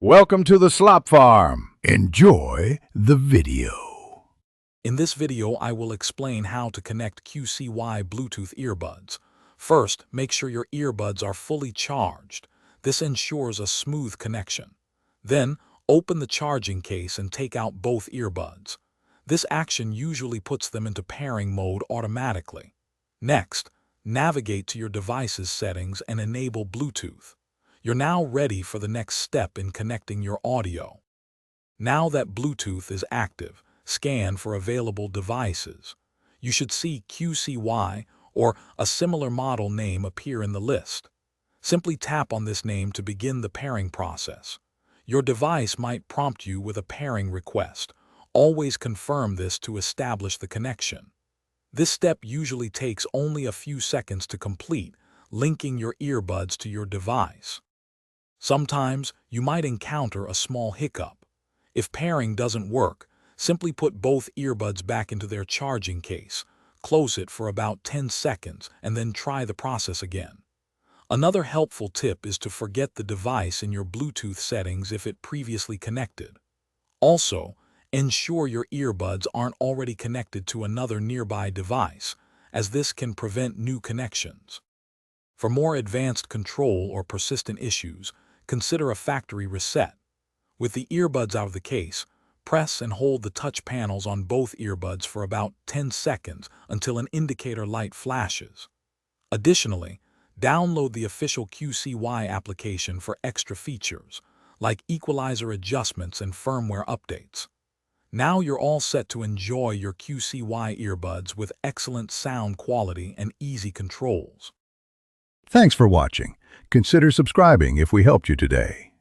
Welcome to the Slop Farm. Enjoy the video. In this video, I will explain how to connect QCY Bluetooth earbuds. First, make sure your earbuds are fully charged. This ensures a smooth connection. Then, open the charging case and take out both earbuds. This action usually puts them into pairing mode automatically. Next, navigate to your device's settings and enable Bluetooth. You're now ready for the next step in connecting your audio. Now that Bluetooth is active, scan for available devices. You should see QCY or a similar model name appear in the list. Simply tap on this name to begin the pairing process. Your device might prompt you with a pairing request. Always confirm this to establish the connection. This step usually takes only a few seconds to complete, linking your earbuds to your device. Sometimes you might encounter a small hiccup. If pairing doesn't work, simply put both earbuds back into their charging case, close it for about 10 seconds, and then try the process again. Another helpful tip is to forget the device in your Bluetooth settings if it previously connected. Also, ensure your earbuds aren't already connected to another nearby device, as this can prevent new connections. For more advanced control or persistent issues, consider a factory reset. With the earbuds out of the case, press and hold the touch panels on both earbuds for about 10 seconds until an indicator light flashes. Additionally, download the official QCY application for extra features, like equalizer adjustments and firmware updates. Now you're all set to enjoy your QCY earbuds with excellent sound quality and easy controls. Thanks for watching. Consider subscribing if we helped you today.